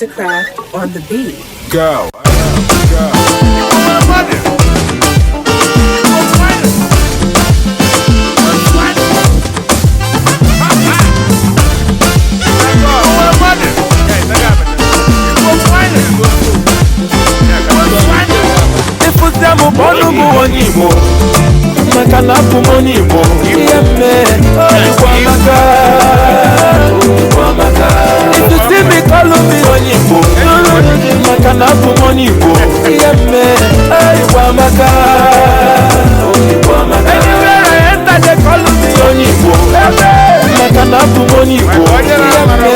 Mastercraft on the beat. Go. Makana kumoni mo yemme Iwamaka If you see me call me Onyibo Makana kumoni mo yemme Iwamaka Anywhere I enter they call me Onyibo Makana kumoni mo yemme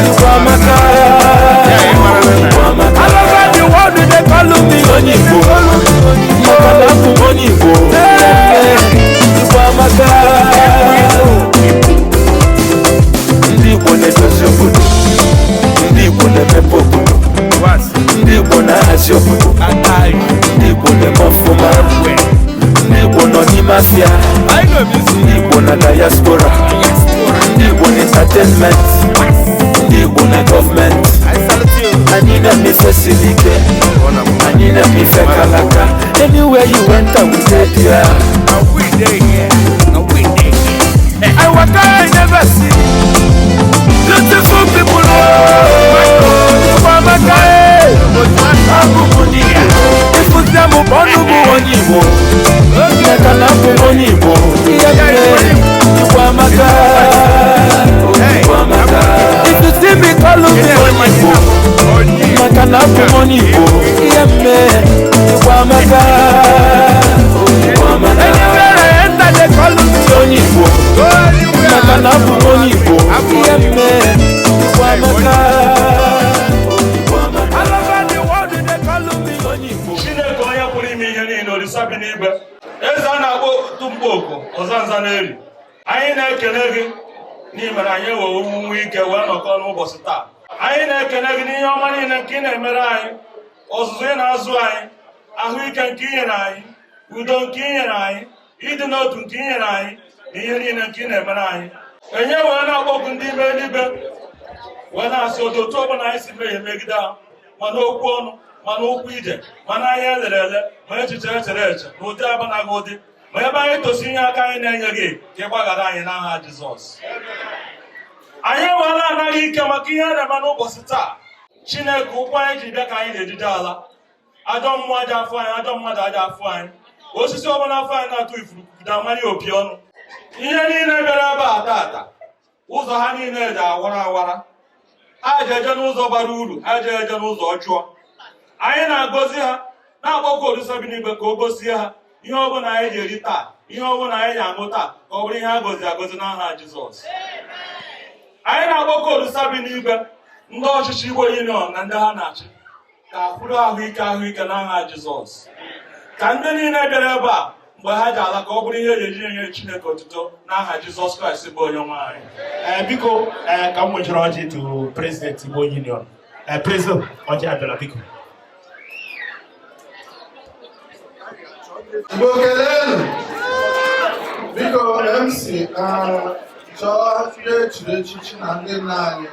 Iwamaka All over the world they call me Onyibo Makana kumoni mo ndị Igbo na-edozi obodo, ndị Igbo na-emepe obodo, ndị Igbo na-ahazi obodo, ndị Igbo na-eme ọfụma, ndị Igbo nọ n'ime afịa, ndị Igbo na diaspora, ndị Igbo na entertainment, ndị Igbo na gọọmenti. Anyị na-eme ife siri ike, anyị na-eme ife kalaka. Anywhere you enter we dey there. I walk I never see beautiful people. If you them born to go on Igbo, you can have to go on Igbo. If you see me call me Igbo, you can have to go on Igbo. Anywhere I enter they call me Onyibo. Makana Onyibo. All over the world they call me Onyibo. Chineke onye pụrụ ime ihe niile olisa bi n'igwe. Eze a na-akpọ Tumboko ọzanza n'eri. Anyị na-ekele gị n'ime na anyị wee nwe ike wee nọkọ n'ụbọchị taa. Anyị na-ekele gị n'ihe ọma niile nke ị na-emere anyị, ọzụzụ ị na-azụ anyị, ahụike nke ị nyere anyị, udo nke ị nyere anyị, ịdị n'otu nke ị nyere anyị, na ihe niile nke ị na-emere anyị. Enye wee na-akpọkụ ndị ime eluigwe wee na-asị otu ọbụla anyị si mmehie megide ha, ma n'okwu ọnụ, ma n'okwu ije, ma n'anya elere ele, ma echiche echere eche, na ụdị abanaghị ụdị, ma ebe anyị tosi ihe aka anyị na-enye gị ka ị gbaghara anyị n'aha Jizọs. Anyị enweela anaghị ike maka ihe a na-eme n'ụbọchị taa. Chineke ụkwụ anyị ji bịa ka anyị na-ejide ala. Ajọ mmụọ aja afọ anyị, ajọ mmadụ aja afọ anyị. Osisi ọbụla afọ anyị na-atụ ifuru kwuda amanye opi ọnụ. Ihe niile bịara ebe a tata, ụzọ ha niile dị awara awara. Ha ji eje n'ụzọ bara uru, ha ji eje n'ụzọ ọjọọ. Anyị na-agọzi ha, na-akpọkọ Olisa bi n'igwe ka o gosie ha ihe ọbụla anyị ji eri taa, ihe ọbụla anyị ji aṅụ taa, ka ọ bụrụ ihe a gọzi agọzi n'aha Jizọs. Anyị na-akpọkọ Olisa bi n'igwe ndị ọchịchị Igbo Union na ndị ha na-achị ka kwụrụ ahụike n'aha Jizọs. Ka ndị niile bịara ebe a mgbe ha ji ala ka ọ bụrụ ihe eji enye Chineke otuto n'aha Jizọs Kraịst bụ onye nwe anyị. Biko ka m nwechara ọjị to President Igbo Union. President ọjị abịala biko. Igbo kelenu. Biko MC chọọ ihe echiri echichi na ndị nna anyị.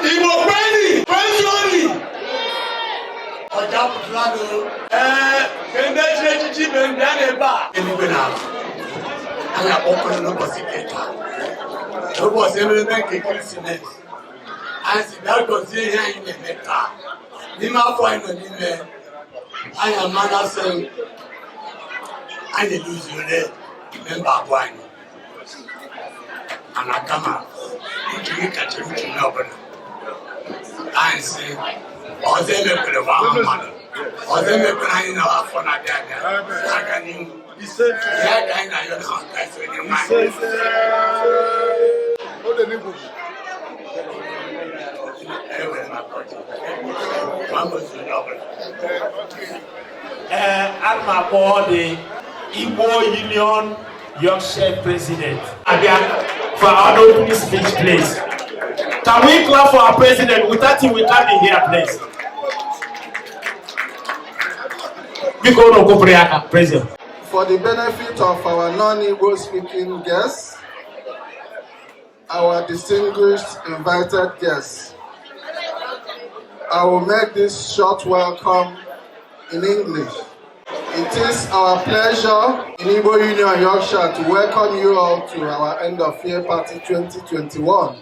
Igbo kweli, kweli. Ọjà pụtara Kende echiri echichi bụ ndị a na-ebe a. eluigwe na ala. Anyị akpọkọrọ n'ụbọchị keta. N'ụbọchị ememe nke Krismas. Anyị si bịa gọzie ihe anyị na-eme taa. N'ime afọ anyị nọ n'ime, anyị amana sị anyị eluzure memba abụọ anyị. Ana kama uche gị kachara uche onye ọbụla. Anyị sị ọzọ emekwere nwa ahụ mmadụ, ọzọ emekwere anyị na afọ na-abịa abịa aga n'ihu. Ya ka anyị na-ayọ na ọka esi onye nwanyị. I'm about the Igbo Union Yorkshire President. For our opening speech, please. Can we clap for our president? Without him, we can't be here, please. We go to President. For the benefit of our non-Igbo speaking guests, our distinguished invited guests, I will make this short welcome in English. It is our pleasure in Igbo Union Yorkshire to welcome you all to our end of year party 2021.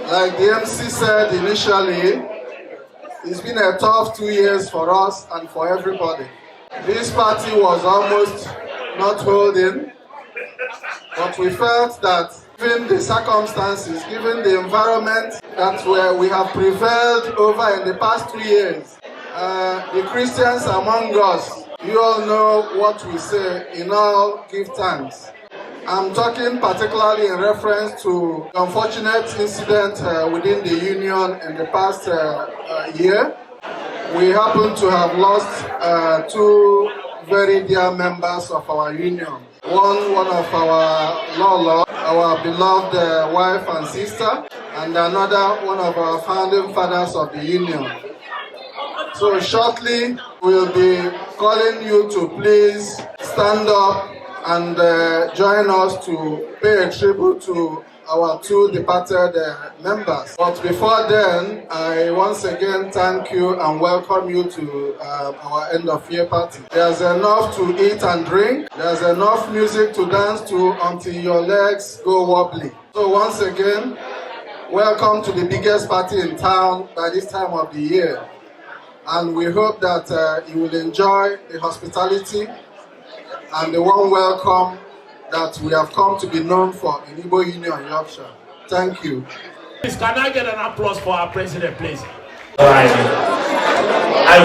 Like the MC said initially, it's been a tough 2 years for us and for everybody. This party was almost not holding, but we felt that given the circumstances, given the environment that we have prevailed over in the past 2 years, the Christians among us, you all know what we say, in all give thanks. I'm talking particularly in reference to the unfortunate incident within the union in the past year. We happen to have lost two very dear members of our union. One of our Lolo, our beloved wife and sister, and another one of our founding fathers of the union. So shortly, we'll be calling you to please stand up and join us to pay a tribute to our two departed members. But before then, I once again thank you and welcome you to our end of year party. There's enough to eat and drink. There's enough music to dance to until your legs go wobbly. So once again, welcome to the biggest party in town by this time of the year. And we hope that you will enjoy the hospitality and the warm welcome that we have come to be known for in Igbo Union Yorkshire. Thank you. Please, can I get an applause for our president, please? All right. I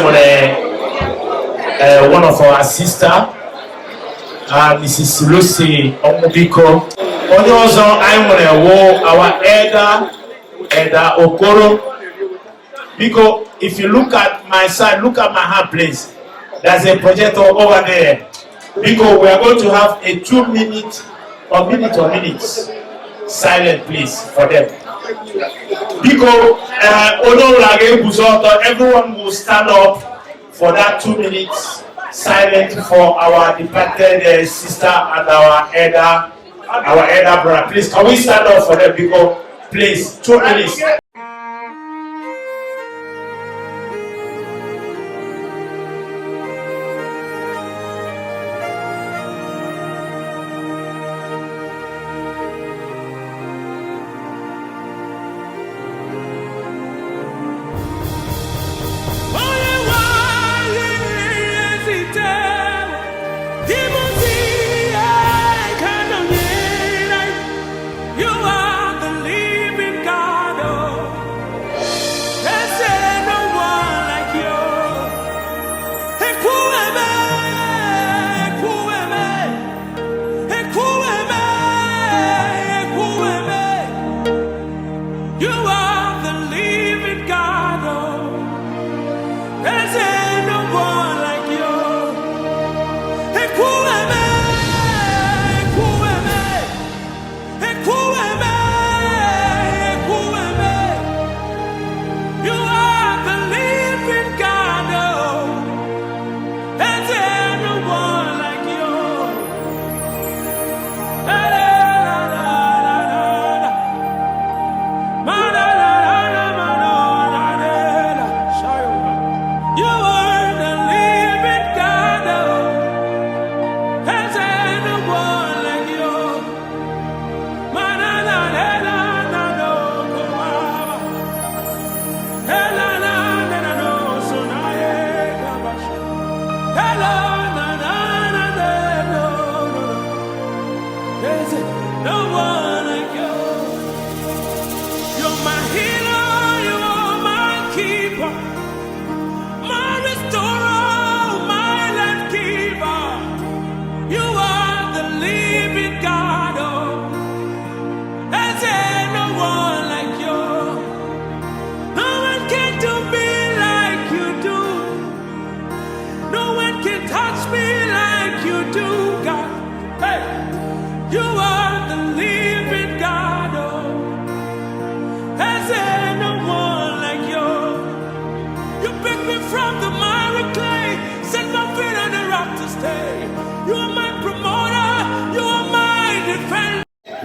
want one of our sister, Mrs. Lucy Omubiko. Also, I want our elder Okoro. Because if you look at my side, look at my hand, please. There's a projector over there. Because we are going to have a 2 minute or minutes silent, please, for them. Because everyone will stand up for that 2 minutes silent for our departed sister and our elder brother. Please, can we stand up for them? Because, please, 2 minutes. You are the living God.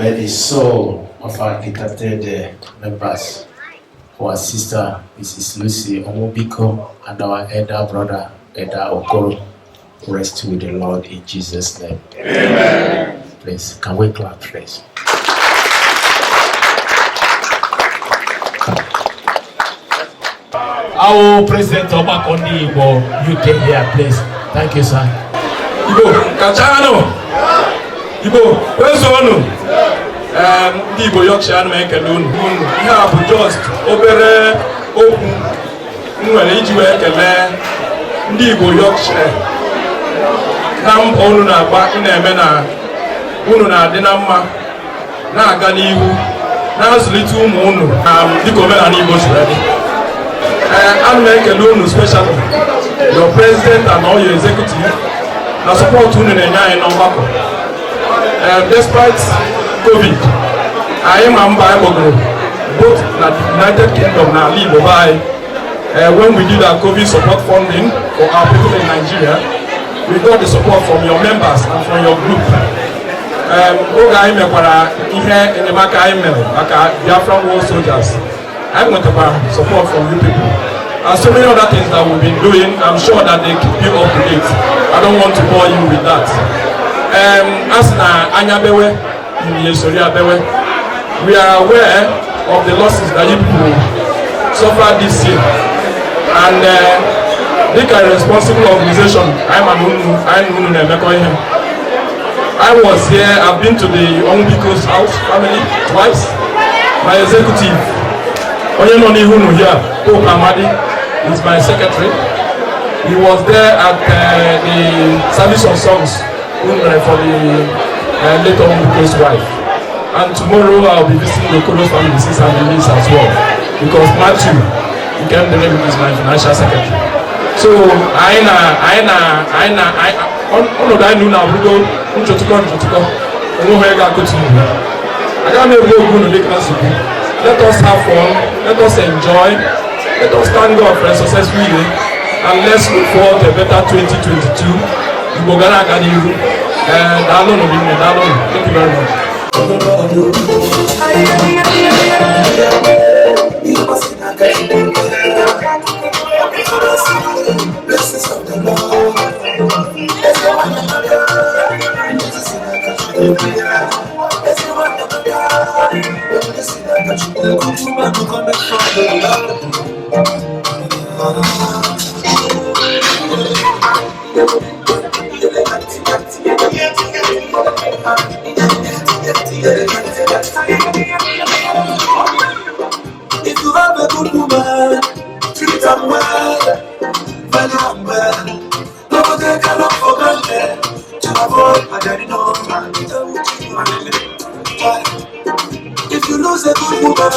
May the soul of our entertained members, our sister Mrs. Lucy Omobiko, and our elder brother Elder Okoro rest with the Lord in Jesus' name. Amen. Please, can we clap, please? Our President Obakondi Igbo, UK here, please. Thank you, sir. Igbo, Kachano! Igbo, where's Onu? Igbo Yorkshire and Mekelun. You have just obere open. Nwere iji wee kelee ndị Igbo Yorkshire na mbọ unu na-agba na-eme na unu na-adị na mma na-aga n'ihu na-azụlite ụmụ unu dịka omenala Igbo siri dị. Ana m ekele unu specially your president and all your executive na support unu na-enye anyị n'ọgbakọ. Despite COVID, anyị ma mba anyị gbogoro both na United Kingdom na ala Igbo be anyị. When we did our COVID support funding for our people in Nigeria, we got the support from your members and from your group. Oge anyị mekwara ihe enyemaka anyị mere maka Biafra war soldiers. I want to support from you people. And so many other things that we've been doing, I'm sure that they keep you up to date. I don't want to bore you with that. As na Anyabewe, we are aware of the losses that you people suffered this year. And like a responsible organization, I was here, I've been to the Onwubiko's house family twice. My executive, Onyenoni Hunu here, Pope Amadi, is my secretary. He was there at the service of songs for the late Onwubiko's wife. And tomorrow I'll be visiting the Kodos family, sis and the niece as well. Because Matthew, he came to name is my financial secretary. So I let us have fun, let us enjoy, let us thank God for a successful year, and let's look forward to a better 2022. Thank you very much. Blessings of the Lord. If you have a good woman, treat her well. Nobody can look for granted to avoid a dirty number. If you lose a good woman,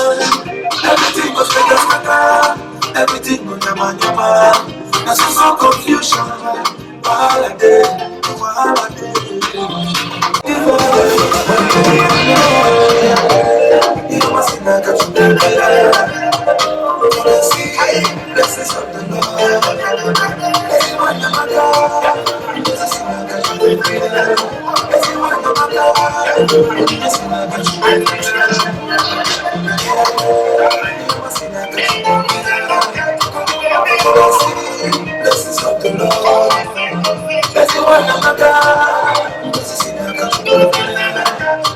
everything must be just better. Everything will yama. There's some confusion. Wahala dey. You must see that you blessings of the Lord. Everyone no matter. Everyone no matter. Blessings of the Lord. Everyone no matter.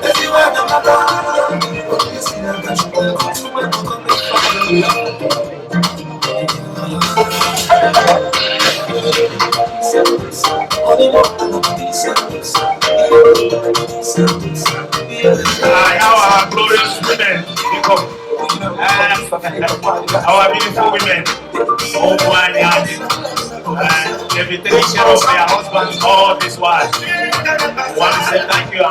Everyone no Our glorious women become our beautiful women. The invitation of their husbands all this while. I want to say thank you.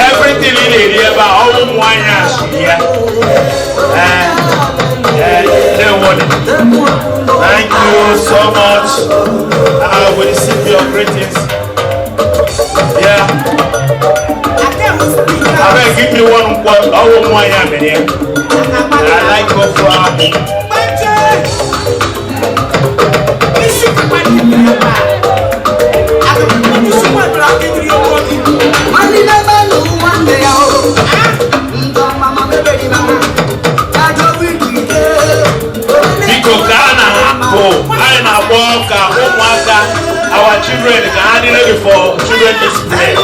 Everything in the area about all wine thank you so much. I will receive your greetings. Yeah. I will give me one all wine I like your flower. Our children are ready for children display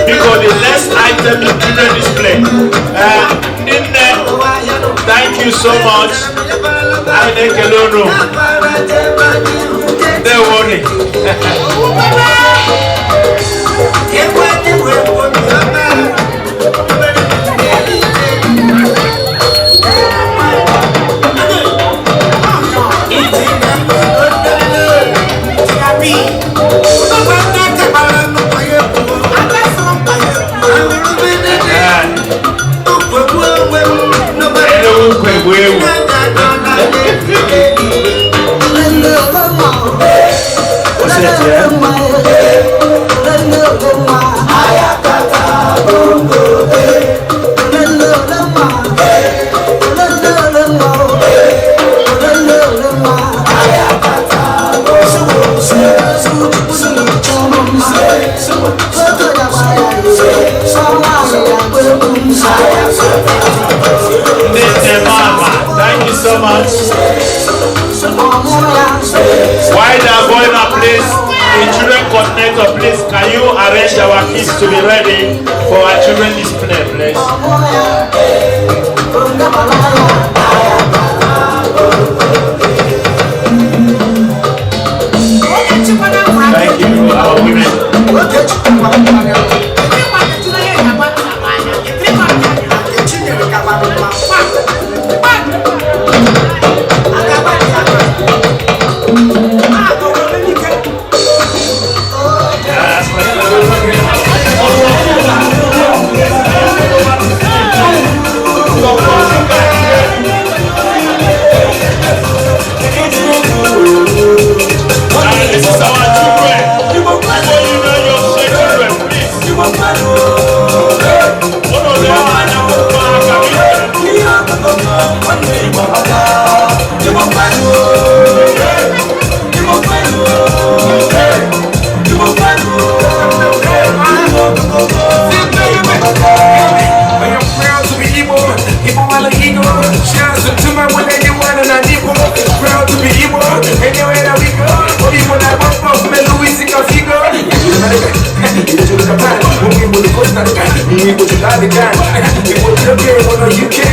because the next item is children display. Thank you so much. I make a loan room. They want it. Thank you so much. While they are going up, please, the children coordinator, please, can you arrange our kids to be ready for our children display, please? Thank you, our women. You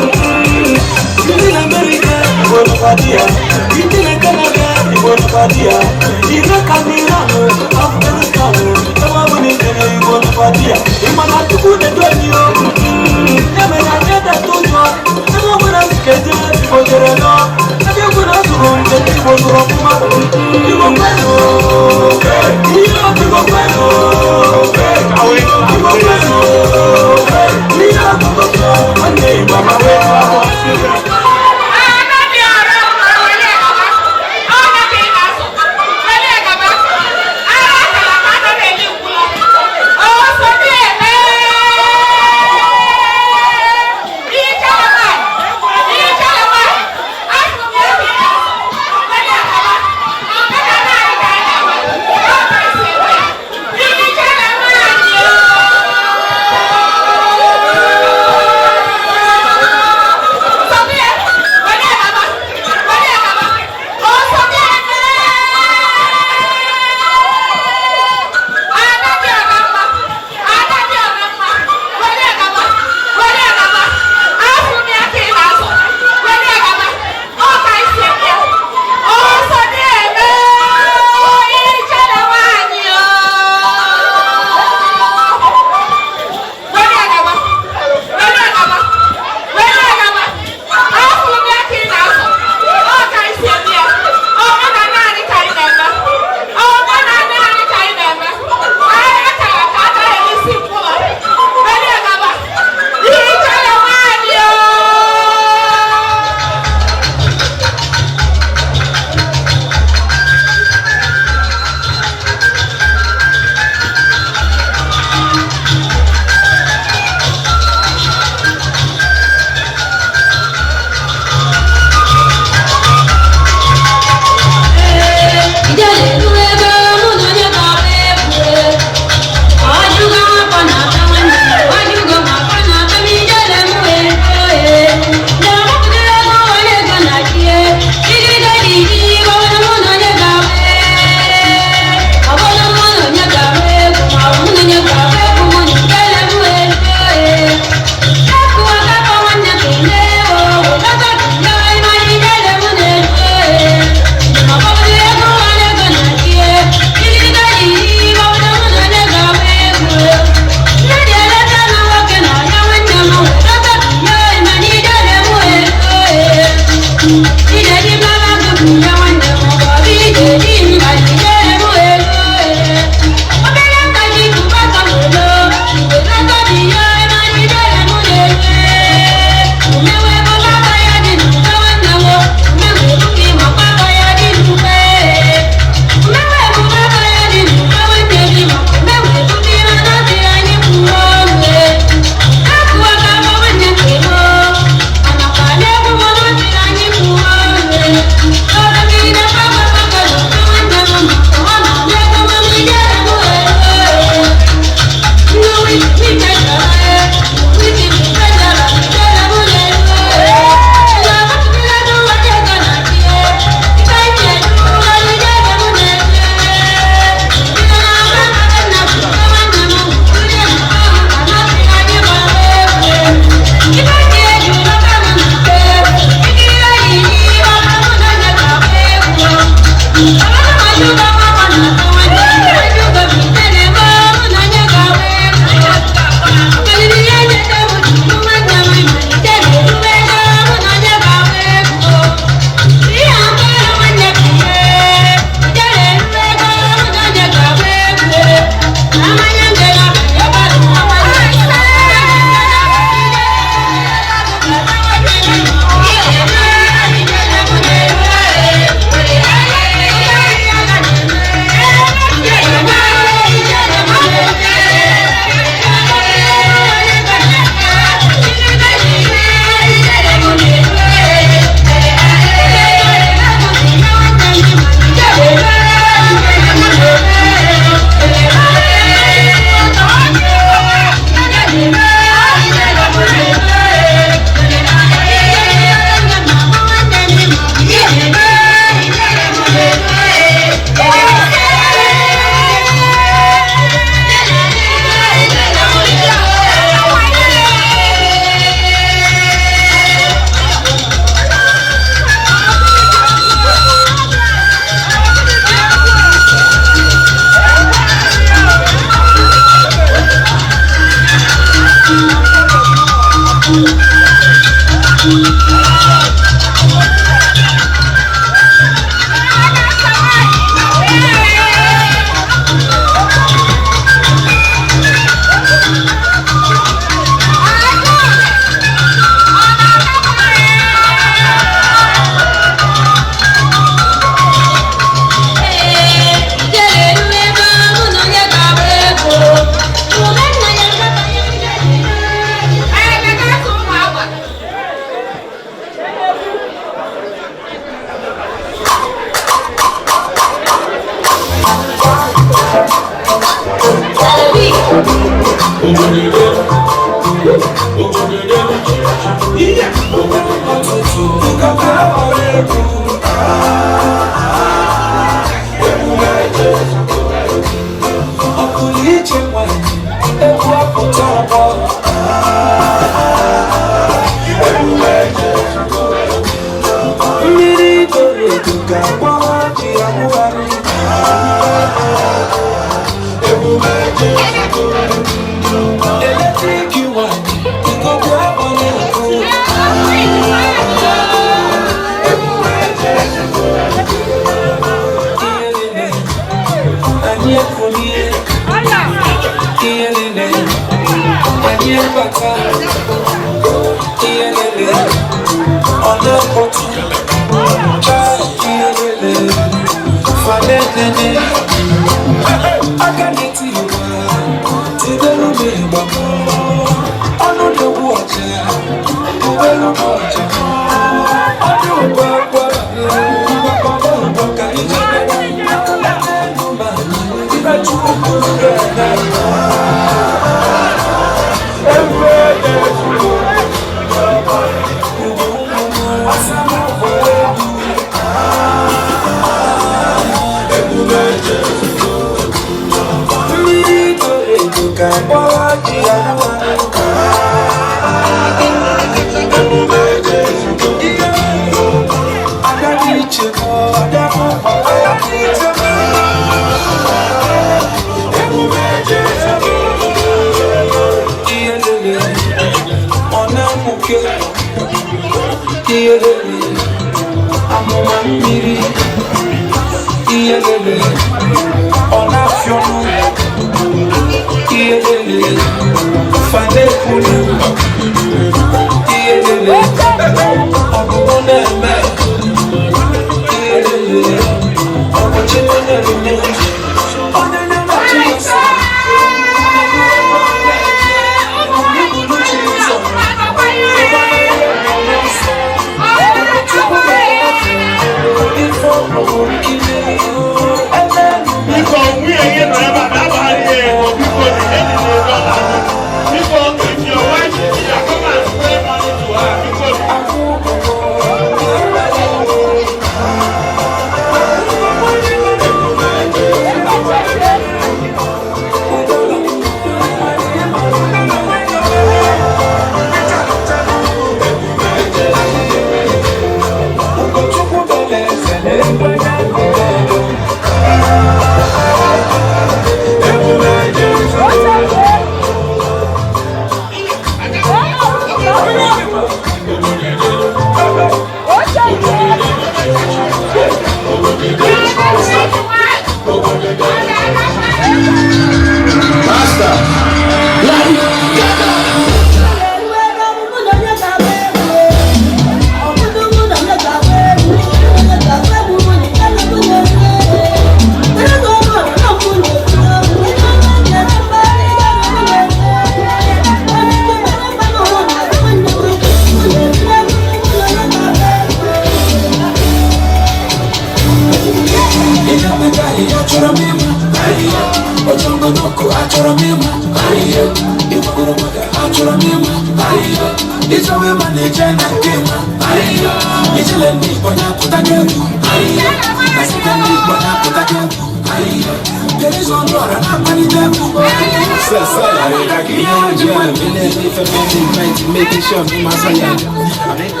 Making sure I'm in my side.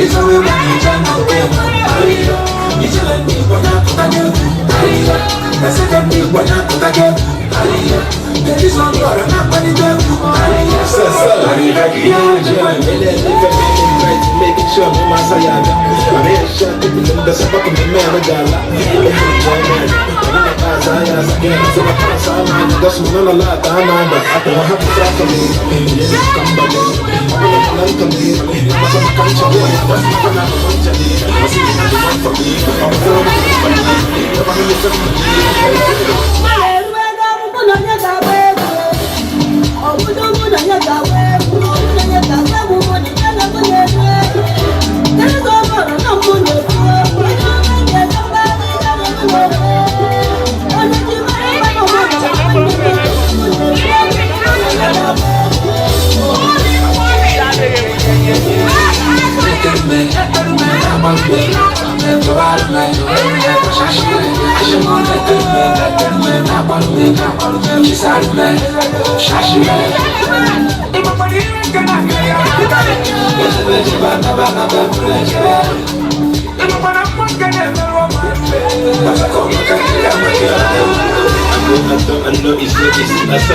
It's a Making sure I'm my sayada. I'm here shot to be the sabak of the man of Gala. So I pass on, that's not a lot. I'm on, but I don't have to talk to me. Come back, I'm to me. I'm a country boy, that's not a bunch of me. I see the one for me. I'm I know it's not easy, that's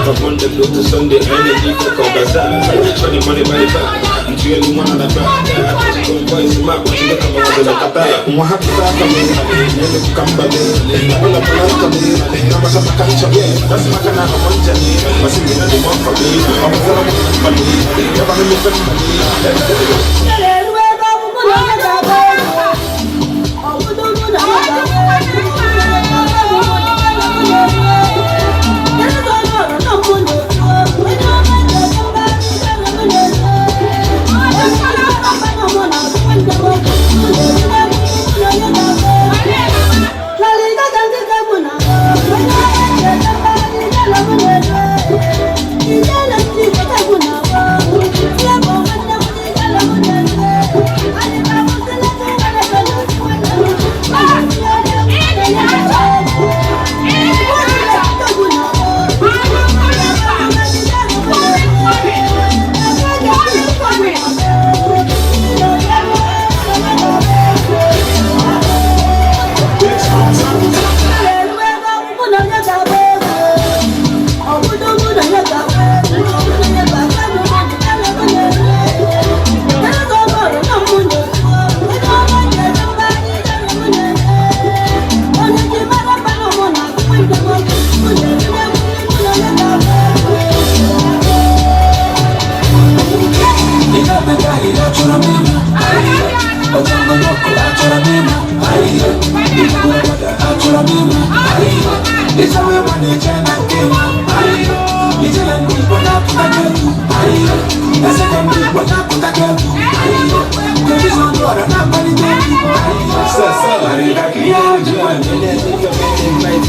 from Monday to Sunday, energy for bazaar. Shawty money by the back, I'm feeling one on the back. I just go boys in my watch, you come out of the kata. I'm happy to come in, you come back in. I pull up and come in, I'm a summer culture, that's my kind of one journey. I'm singing at the one for me, I'm a fellow money, never really felt money.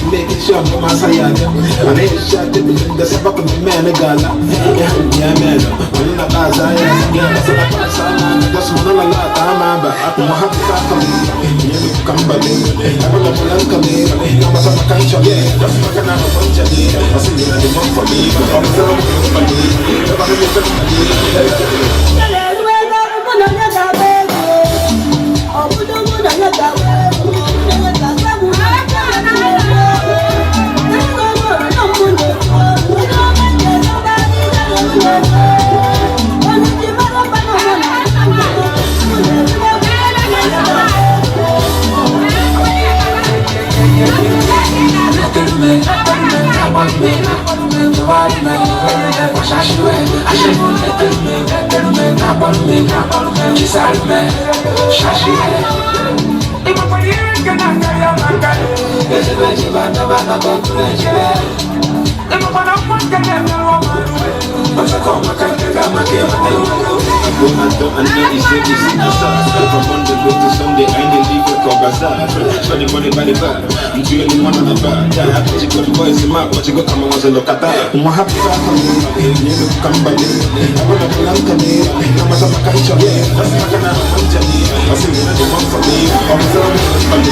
Making sure I'm my sayada. I'm here shot to be the sabak of the man of Gala. Yeah, man. I'm not as I am. Yeah, so I pass on. That's one of the lot. I'm but I'm happy to come in. You come back in. I'm a little come in. I'm a summer culture. Yeah, that's my kind of bunch of me. I'm singing at the one for me. I'm a fellow money. Never really felt money. Shawty money by the back, I'm feeling one on the back. Yeah, I you got the boys in my watch, you go come and look at that. I'm happy to come in, you come back in. I'm gonna pull out to me, I'm a summer culture, yeah, that's my kind of one journey. I'm singing at the one for me, I'm a fellow money.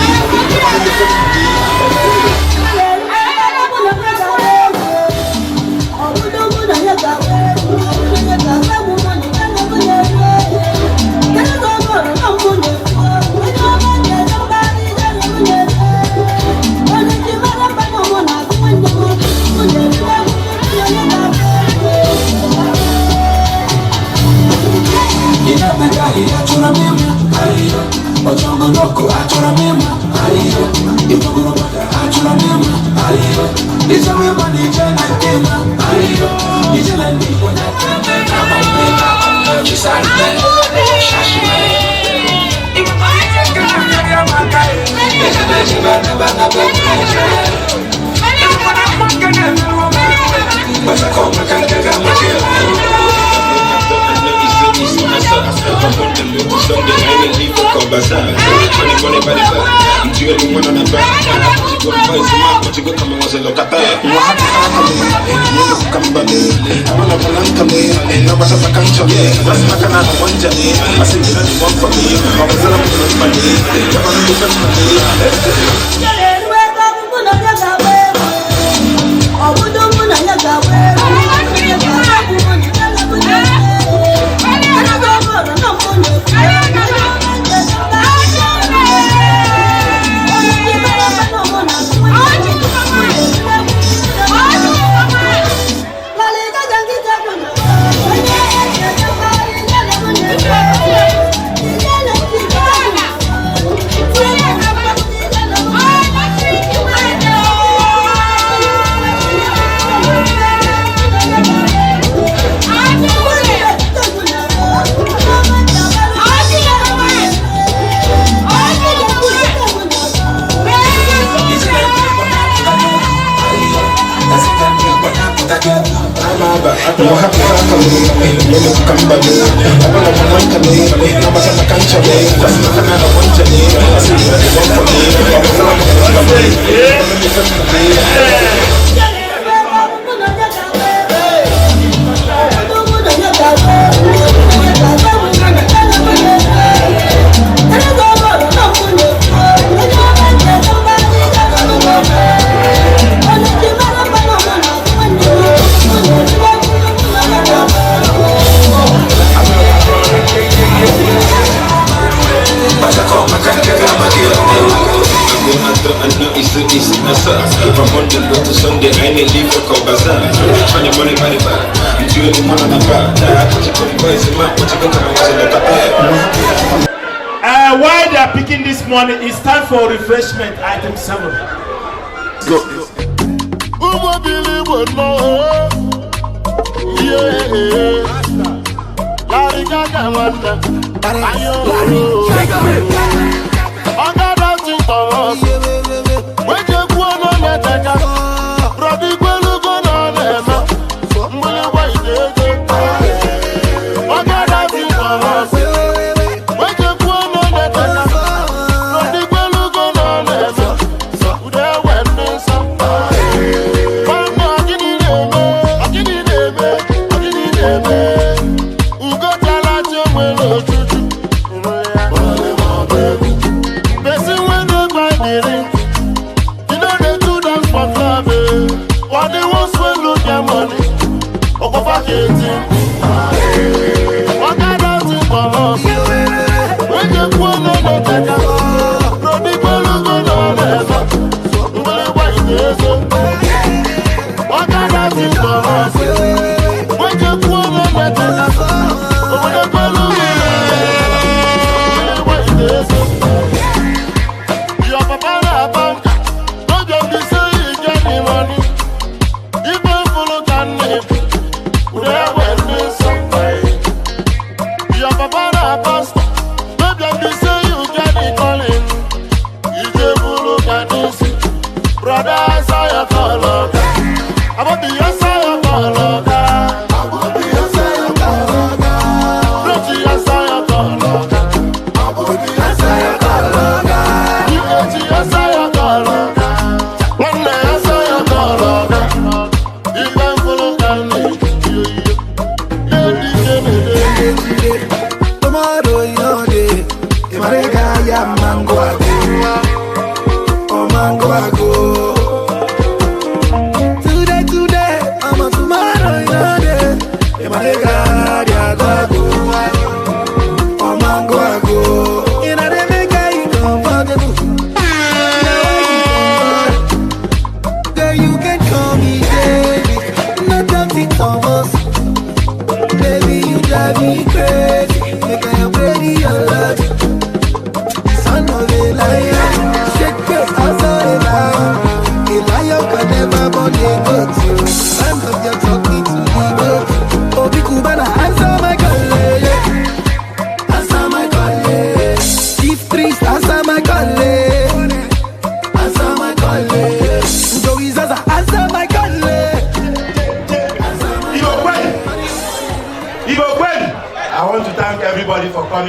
While they are picking this morning, it's time for refreshment item 7. Go.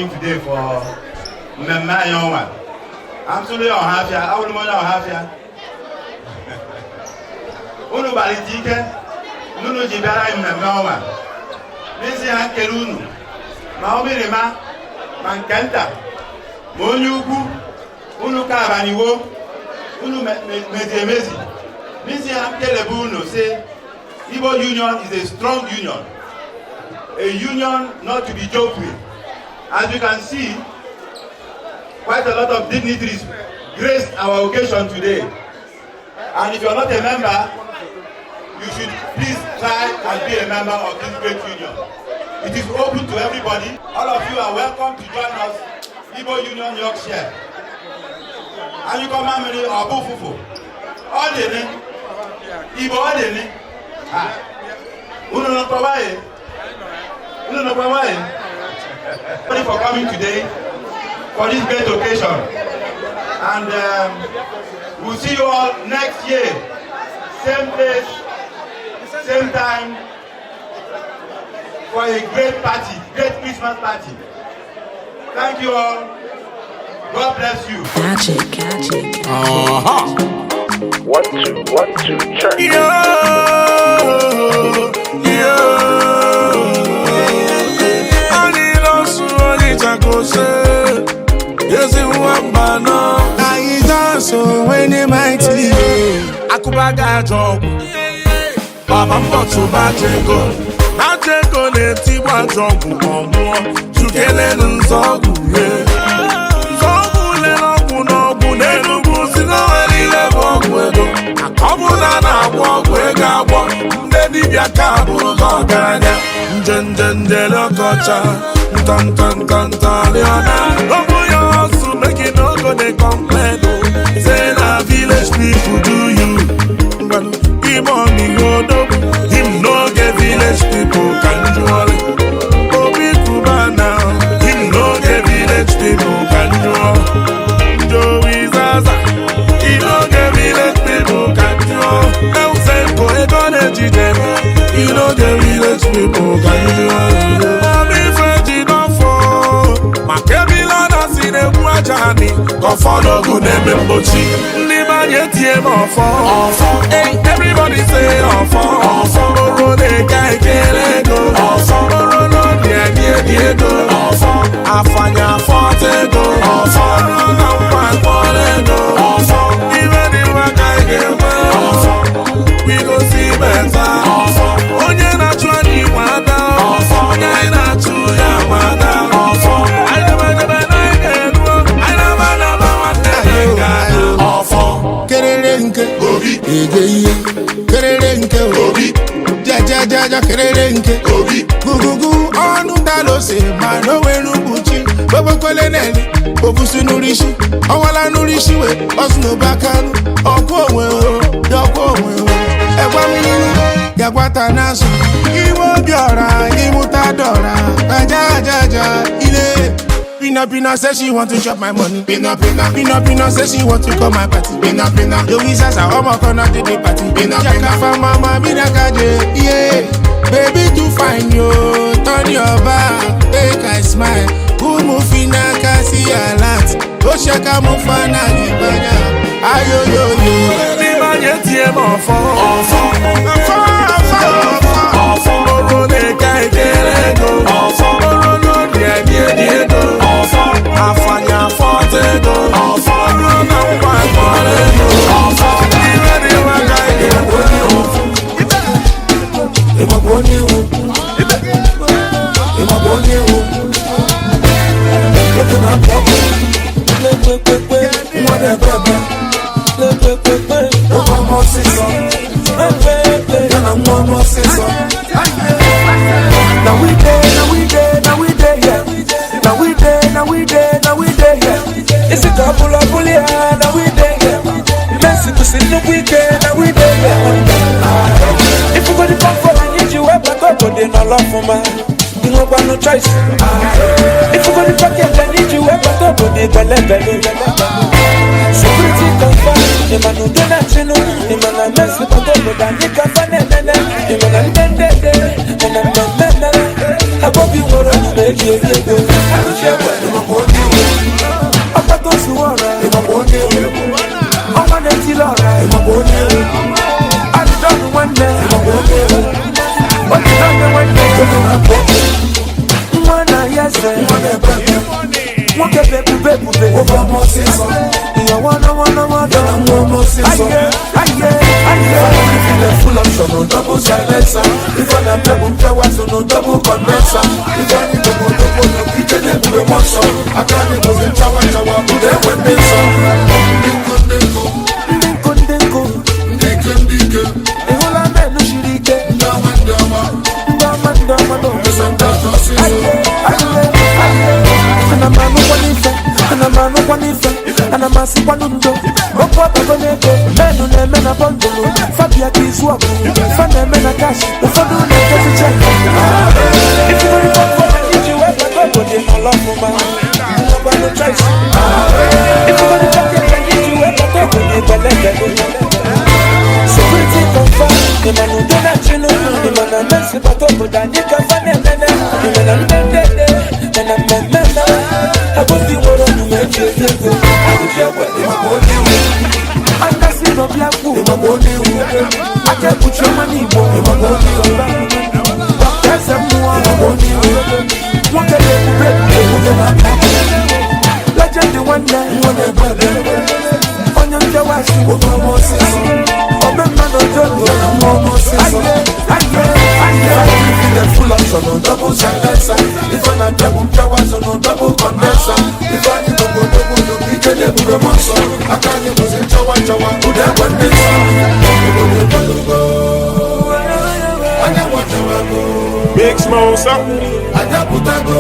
coming today for Mmemme Yonwa. I'm truly unhappy. I would want to unhappy. Unu balitike, nunu jibara Mmemme Yonwa. Nisi hankelu unu. Ma omirima, mankenta. Monyuku, unu kabaniwo, unu mezi. Nisi hankelebu unu say Igbo Union is a strong union. A union not to be joked with. As you can see, quite a lot of dignitaries graced our occasion today. And if you are not a member, you should please try and be a member of this great union. It is open to everybody. All of you are welcome to join us, Igbo Union Yorkshire. And you come and Abu Fufu. All the name. Igbo all the name. Uno no provide. Thank you for coming today for this great occasion. And we'll see you all next year. Same place, same time, for a great party, great Christmas party. Thank you all. God bless you. Magic. One, two, check. I dance so when they might leave. Akubaga job. Baba mbotu bajego. Bajego ne tiwa jobu omo. Chukele nzogu ye. Zogu le nogu nogu ne nugu sino elile bogu ego. Akobu na bogu ega bo. Ndedi bia kabu goganya. Njenjende lokocha. Tan leona. Obu yosu make it no go de complain. Say na village people do you. Him on the road, him no get village people can do all. Obi Kubana, him no get village people can do all. Joey Zaza, he no get village people can do all. El Senko, he gonna teach them, he no get village people can do all. Mommy Freddy don't fall, Makebila na sine buajani, go follow good name Mbochi. Niba yeti emo fall. Everybody say off, Oro de kai kelego, Oro no Diego, Afanya fortego, Oro na kwalego, even if I can't get we go see better. Onye na chwani wada, onye na chuya wada. Kererenke obi jaja kererenke obi gugugu onu dalose ma no wenu buchi bobo kwele neli obusu nurishi awala nurishi we osno bakanu okwo onwe o egwa mi yagwata naso iwo biora imuta dora jaja ile Pina says she want to chop my money. Pina says she want to call my party. Pina Louisa's a homo corner to the party. Jaka for mama, Mina Kaje, yeah. Baby to find you, turn your back, make I smile. Umufina kasi a lot. Oshaka mufana gibanya. Ayo yo. Nima yeti emo Oro de kai kelego. Oro no Diego. Afanya fortego, Oro na kwalego. Even if I can't get Ema boni wo. Look at Now we there, yeah. It's a couple of bully, now we there, yeah. Messy to see the weekend, now we there, yeah. If you got the pump for I need you, I back up, but they not love for me. You don't got no choice. If you got the package, I need you, I back up, but they belly. Security confirm, the man who do not know, the man I mess with, but I need to find it, the man I'm dead, and I'm not. I hope you want to make it. Full option on double silencer. If I am double condenser. If I need double, kitchen and do a monster. I can't even shower, put them when they I can't put your money in full option on double silencer. If I not double powers on double condenser. If I need double, you can do a monster. I can't even shower, put them when they Big Smoke, something. I got put a go.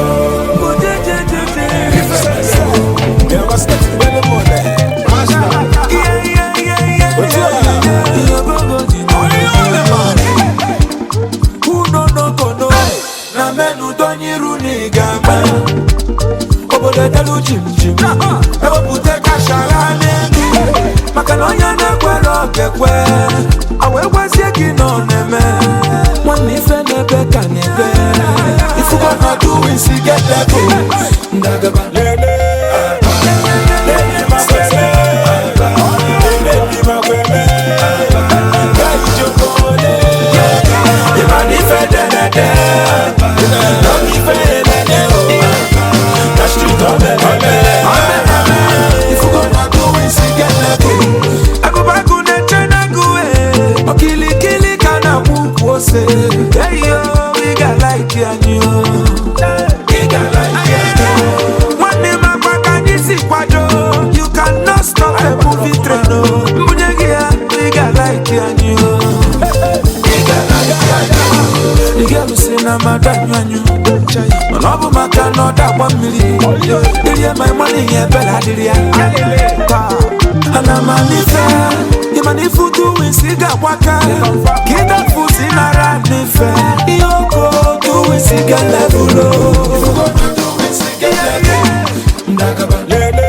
Never step to the morning. Who no na menu donyi runi gama. Obole dalu chim. Ewa pute kashara nenu. Makanonya na kwero kekwe. Awe wasiye kinoneme. Mwani fene beka nebe. If you gonna do it, see get that go. Ndagaba lele. My money, yeah, Bella Diria. And I'm a nife. You manifu doing cigar waka. Get that food in a rat nife. Yoko doing cigar level. You go doing cigar level. Ndagaba lele.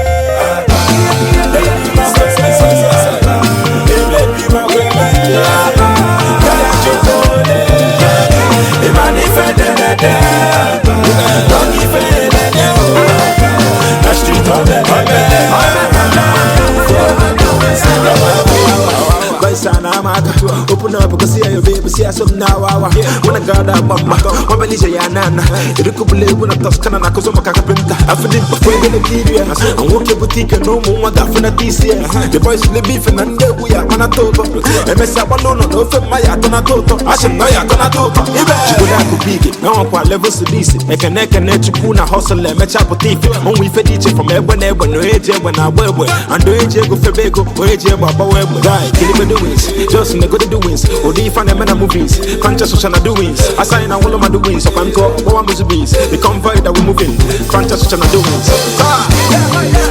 Open up because see your baby, see some now. When I got that mama, my belly say nana. You could believe when I touch Canada, cause I'm a carpenter. I feel it before the Nigeria. I'm walking boutique and no more that for this year. The boys live beefing and we are on a total. And mess up alone, no for my atonato. I should know you're gonna do it. You would have to be it. No one levels to this. I can net you puna hustle and match up with it. When we fed each from everywhere, no age when I wear. And do age go for bego, age about where we die. Kill me doings, just in the good doings. Or do you find them in the movies? Conscious social doings. I sign all of my doings. So I'm talking about bees. The convoy that we're moving. Conscious social doings.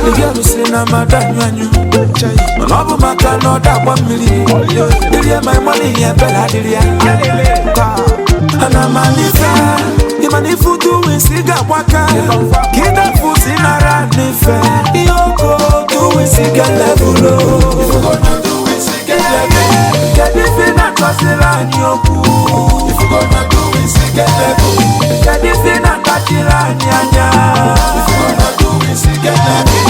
The girl is saying I'm a dime. I love my car, not that 1 million. My money, yeah, Bella Diria. And I'm a nifa. The money for doing cigar waka. Get that food in a rat nifa. Yoko doing cigar level. If you gonna do it, cigar level. Get this in a Tosila Nyoku. If you gonna do it, cigar level. Get this in a Tachila Nyanya. If you gonna do it, cigar level.